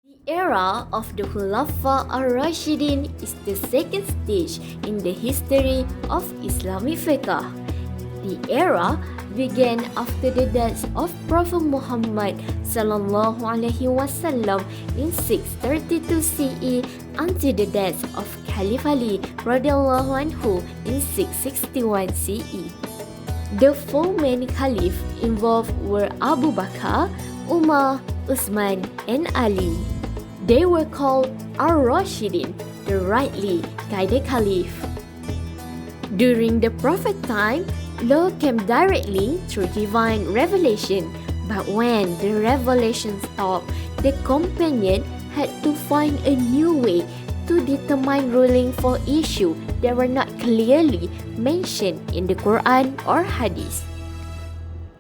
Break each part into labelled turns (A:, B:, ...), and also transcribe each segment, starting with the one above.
A: The era of the Khulafa Al-Rasyidin is the second stage in the history of Islamic fiqh. The era began after the death of Prophet Muhammad sallallahu alaihi wasallam in 632 CE until the death of Caliph Ali radhiyallahu anhu in 661 CE. The four main caliphs involved were Abu Bakr, Umar, Uthman, and Ali. They were called Al-Rasyidin, the rightly guided caliph. During the Prophet time, law came directly through divine revelation, but when the revelation stopped, the companion had to find a new way to determine ruling for issues that were not clearly mentioned in the Quran or Hadith.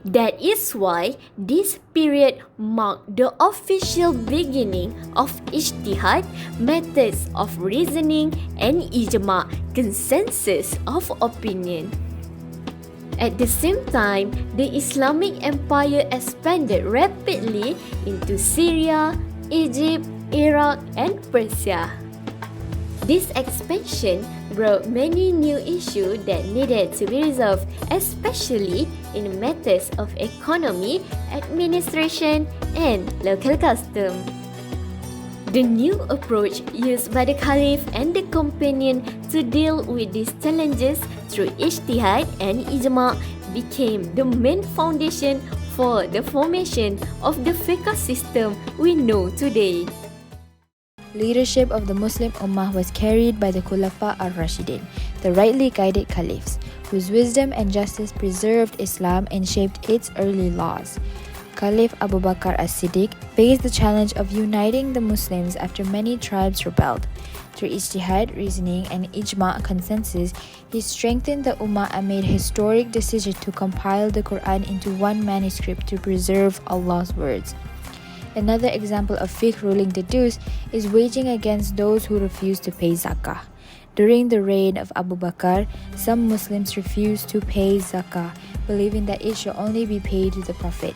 A: That is why this period marked the official beginning of ijtihad, methods of reasoning, and ijma, consensus of opinion. At the same time, the Islamic Empire expanded rapidly into Syria, Egypt, Iraq, and Persia. This expansion brought many new issues that needed to be resolved, especially in matters of economy, administration, and local custom. The new approach used by the Caliph and the companion to deal with these challenges through ijtihad and ijma became the main foundation for the formation of the fiqh system we know today.
B: Leadership of the Muslim Ummah was carried by the Khulafa Al-Rasyidin, the rightly guided caliphs, whose wisdom and justice preserved Islam and shaped its early laws. Caliph Abu Bakr as-Siddiq faced the challenge of uniting the Muslims after many tribes rebelled. Through ijtihad, reasoning, and ijma consensus, he strengthened the Ummah and made a historic decision to compile the Quran into one manuscript to preserve Allah's words. Another example of fiqh ruling deduced is waging against those who refuse to pay zakah. During the reign of Abu Bakr, some Muslims refused to pay zakah, believing that it should only be paid to the Prophet.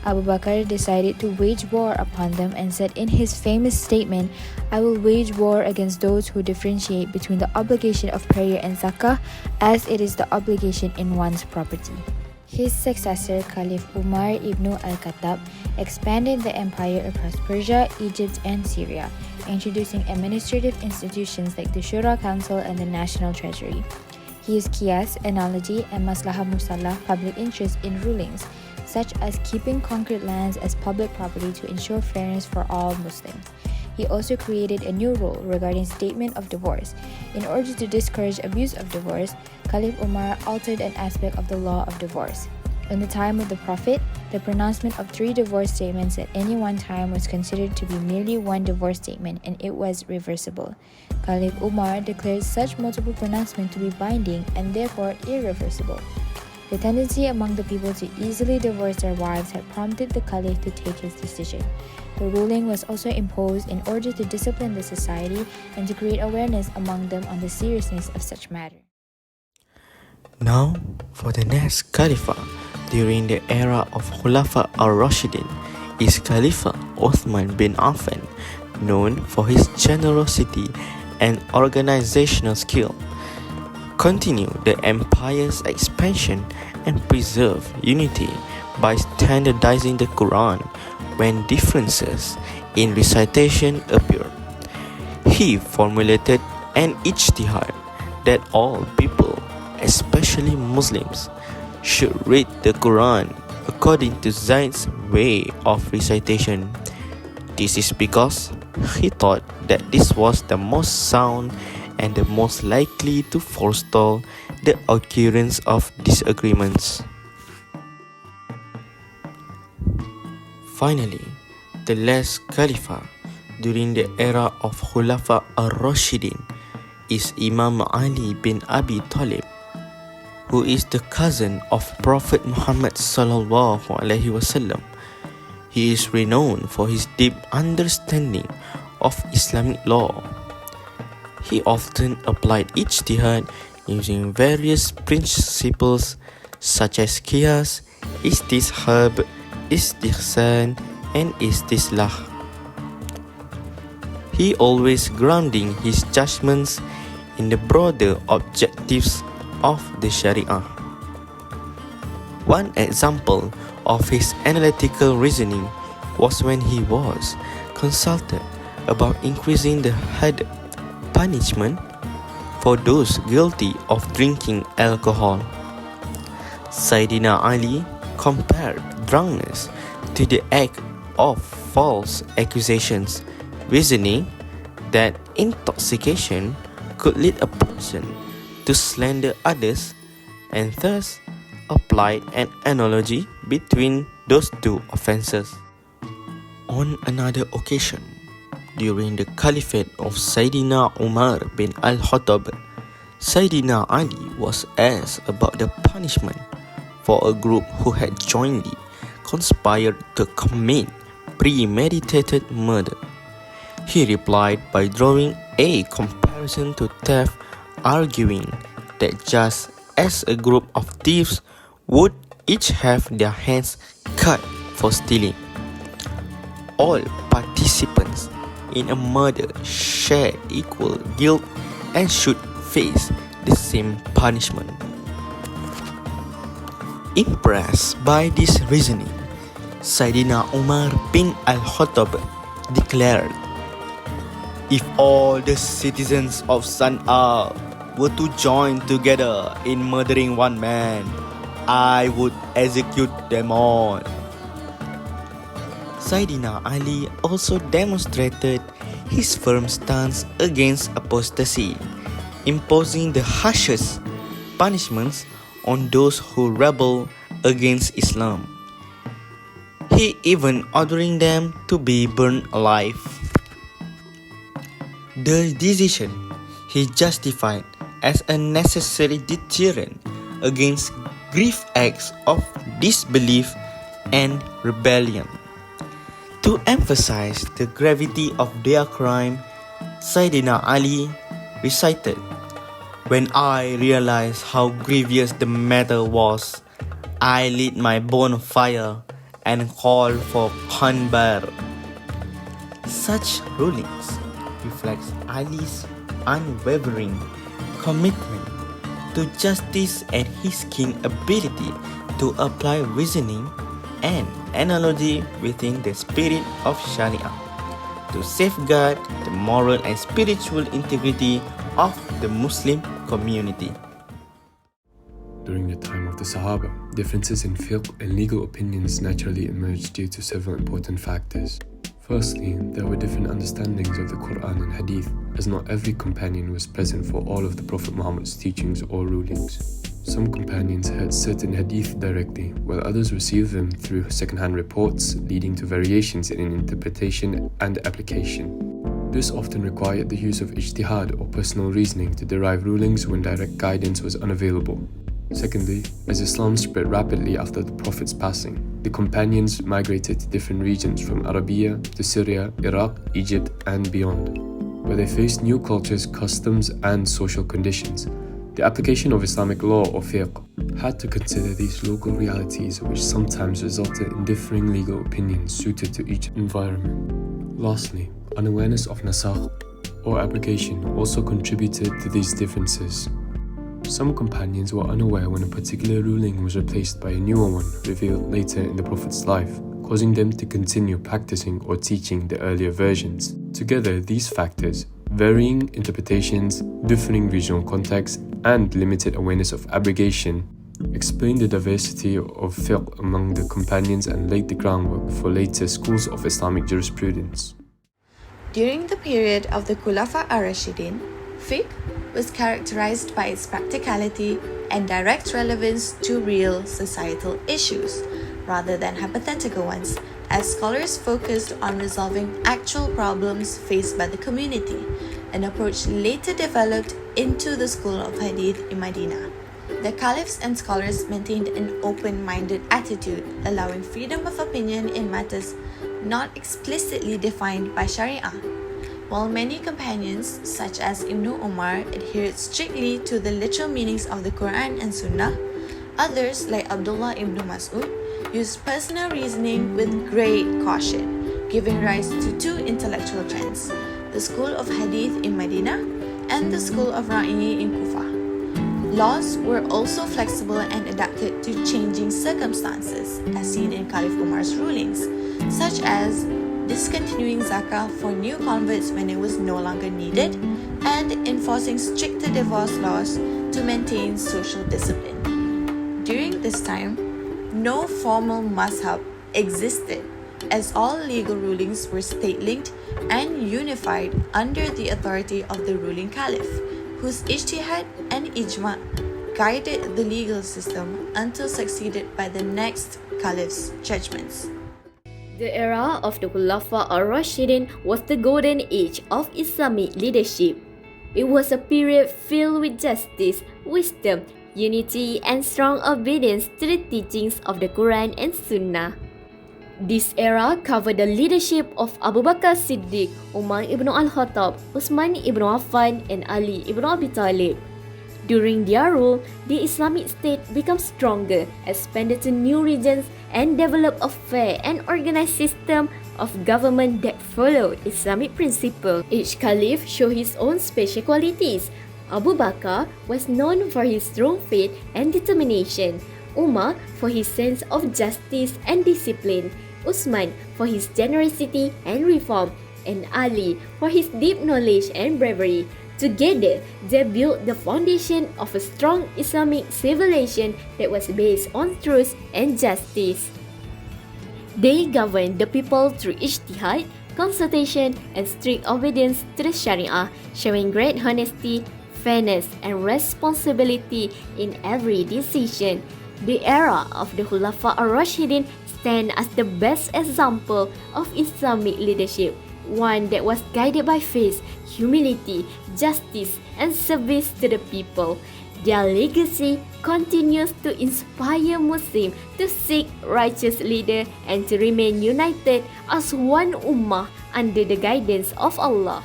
B: Abu Bakr decided to wage war upon them and said in his famous statement, "I will wage war against those who differentiate between the obligation of prayer and zakah, as it is the obligation in one's property." His successor, Caliph Umar ibn al-Khattab, expanded the empire across Persia, Egypt, and Syria, introducing administrative institutions like the Shura Council and the National Treasury. He used qiyas, analogy, and maslahah musallah, public interest, in rulings, such as keeping conquered lands as public property to ensure fairness for all Muslims. He also created a new rule regarding statement of divorce. In order to discourage abuse of divorce, Caliph Umar altered an aspect of the law of divorce. In the time of the Prophet, the pronouncement of 3 divorce statements at any one time was considered to be merely one divorce statement, and it was reversible. Caliph Umar declared such multiple pronouncements to be binding and therefore irreversible. The tendency among the people to easily divorce their wives had prompted the Caliph to take his decision. The ruling was also imposed in order to discipline the society and to create awareness among them on the seriousness of such matter.
C: Now, for the next Khalifa during the era of Khulafa Al-Rasyidin is Khalifa Uthman bin Affan, known for his generosity and organizational skill. Continue the empire's expansion and preserve unity by standardizing the Quran when differences in recitation appear. He formulated an ijtihad that all people, especially Muslims, should read the Quran according to Zayd's way of recitation. This is because he thought that this was the most sound and the most likely to forestall the occurrence of disagreements. Finally, the last Khalifa during the era of Khulafa Al-Rasyidin is Imam Ali bin Abi Talib, who is the cousin of Prophet Muhammad sallallahu alaihi wasallam. He is renowned for his deep understanding of Islamic law. He often applied ijtihad using various principles such as qiyas, istishab, istihsan, and istislah. he always grounding his judgments in the broader objectives of the Sharia. One example of his analytical reasoning was when he was consulted about increasing the had punishment for those guilty of drinking alcohol. Sayyidina Ali compared drunkenness to the act of false accusations, reasoning that intoxication could lead a person to slander others, and thus applied an analogy between those two offenses. On another occasion, during the caliphate of Sayyidina Umar bin Al-Khattab, Sayyidina Ali was asked about the punishment for a group who had jointly conspired to commit premeditated murder. He replied by drawing a comparison to theft, arguing that just as a group of thieves would each have their hands cut for stealing, all participants in a murder share equal guilt and should face the same punishment. Impressed by this reasoning, Sayyidina Umar bin Al-Khattab declared, "If all the citizens of Sana'a were to join together in murdering one man, I would execute them all." Sayyidina Ali also demonstrated his firm stance against apostasy, imposing the harshest punishments on those who rebel against Islam. He even ordering them to be burned alive. The decision he justified as a necessary deterrent against grave acts of disbelief and rebellion. To emphasize the gravity of their crime, Sayyidina Ali recited, "When I realized how grievous the matter was, I lit my bonfire and called for Khanbar." Such rulings reflects Ali's unwavering commitment to justice and his keen ability to apply reasoning and analogy within the spirit of Sharia to safeguard the moral and spiritual integrity of the Muslim community.
D: During the time of the Sahaba, differences in fiqh and legal opinions naturally emerged due to several important factors. Firstly, there were different understandings of the Quran and Hadith, as not every companion was present for all of the Prophet Muhammad's teachings or rulings. Some companions heard certain Hadith directly, while others received them through second-hand reports, leading to variations in interpretation and application. This often required the use of ijtihad or personal reasoning to derive rulings when direct guidance was unavailable. Secondly, as Islam spread rapidly after the Prophet's passing, the companions migrated to different regions from Arabia to Syria, Iraq, Egypt, and beyond, where they faced new cultures, customs, and social conditions. The application of Islamic law or fiqh had to consider these local realities, which sometimes resulted in differing legal opinions suited to each environment. Lastly, unawareness of nasakh or abrogation also contributed to these differences. Some companions were unaware when a particular ruling was replaced by a newer one revealed later in the Prophet's life, causing them to continue practicing or teaching the earlier versions. Together, these factors, varying interpretations, differing regional contexts, and limited awareness of abrogation, explain the diversity of fiqh among the companions and laid the groundwork for later schools of Islamic jurisprudence.
E: During the period of the Khulafa Al-Rasyidin, fiqh was characterized by its practicality and direct relevance to real societal issues, rather than hypothetical ones, as scholars focused on resolving actual problems faced by the community, an approach later developed into the school of Hadith in Medina. The caliphs and scholars maintained an open-minded attitude, allowing freedom of opinion in matters not explicitly defined by Sharia. While many companions, such as Ibn Umar, adhered strictly to the literal meanings of the Quran and Sunnah, others, like Abdullah ibn Mas'ud, used personal reasoning with great caution, giving rise to two intellectual trends: the School of Hadith in Medina, and the School of Ra'i in Kufa. Laws were also flexible and adapted to changing circumstances, as seen in Caliph Umar's rulings, such as discontinuing zakah for new converts when it was no longer needed, and enforcing stricter divorce laws to maintain social discipline. During this time, no formal mazhab existed, as all legal rulings were state-linked and unified under the authority of the ruling caliph, whose ijtihad and ijma' guided the legal system until succeeded by the next caliph's judgments.
A: The era of the Khulafa Al-Rasyidin was the golden age of Islamic leadership. It was a period filled with justice, wisdom, unity, and strong obedience to the teachings of the Quran and Sunnah. This era covered the leadership of Abu Bakr Siddiq, Umar ibn al-Khattab, Uthman ibn Affan, and Ali ibn Abi Talib. During their rule, the Islamic State became stronger, expanded to new regions, and developed a fair and organized system of government that followed Islamic principles. Each caliph showed his own special qualities. Abu Bakr was known for his strong faith and determination, Umar for his sense of justice and discipline, Uthman for his generosity and reform, and Ali for his deep knowledge and bravery. Together, they built the foundation of a strong Islamic civilization that was based on truth and justice. They governed the people through ijtihad, consultation, and strict obedience to the Sharia, showing great honesty, fairness, and responsibility in every decision. The era of the Khulafa Ar-Rasyidin stands as the best example of Islamic leadership, one that was guided by faith, humility, justice, and service to the people. Their legacy continues to inspire Muslims to seek righteous leaders and to remain united as one ummah under the guidance of Allah.